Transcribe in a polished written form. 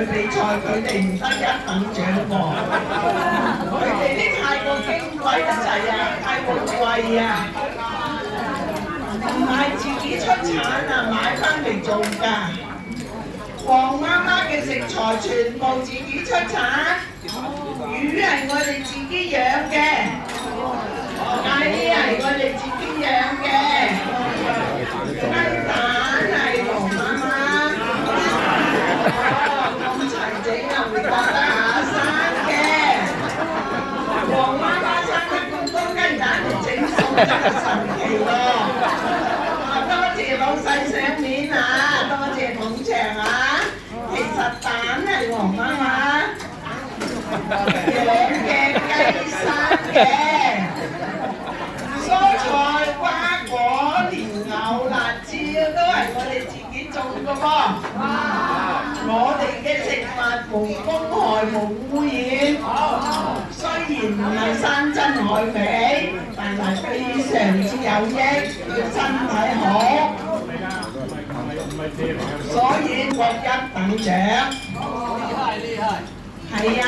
比賽，佢哋唔得一等獎喎。佢哋啲太過矜貴得滯啊，太過貴啊，唔係自己出產啊，買翻嚟做㗎。黃媽媽嘅食材全部自己出產，魚係我哋自己養嘅，雞係我哋自己養嘅，雞蛋係黃媽媽，咁齊整啊，會覺得生嘅。黃媽媽生得咁多雞蛋嚟整餸真係神奇咯！多謝老細賞面啊，多謝捧場啊！其實蛋係黃媽媽養嘅雞生嘅，蔬菜、瓜果、蓮藕、辣椒都係我哋自己種嘅喎。我哋嘅食物無公害無污染，雖然唔係山珍海味，但係非常之有益，對身體好。所以獲一等獎。厲害！係啊！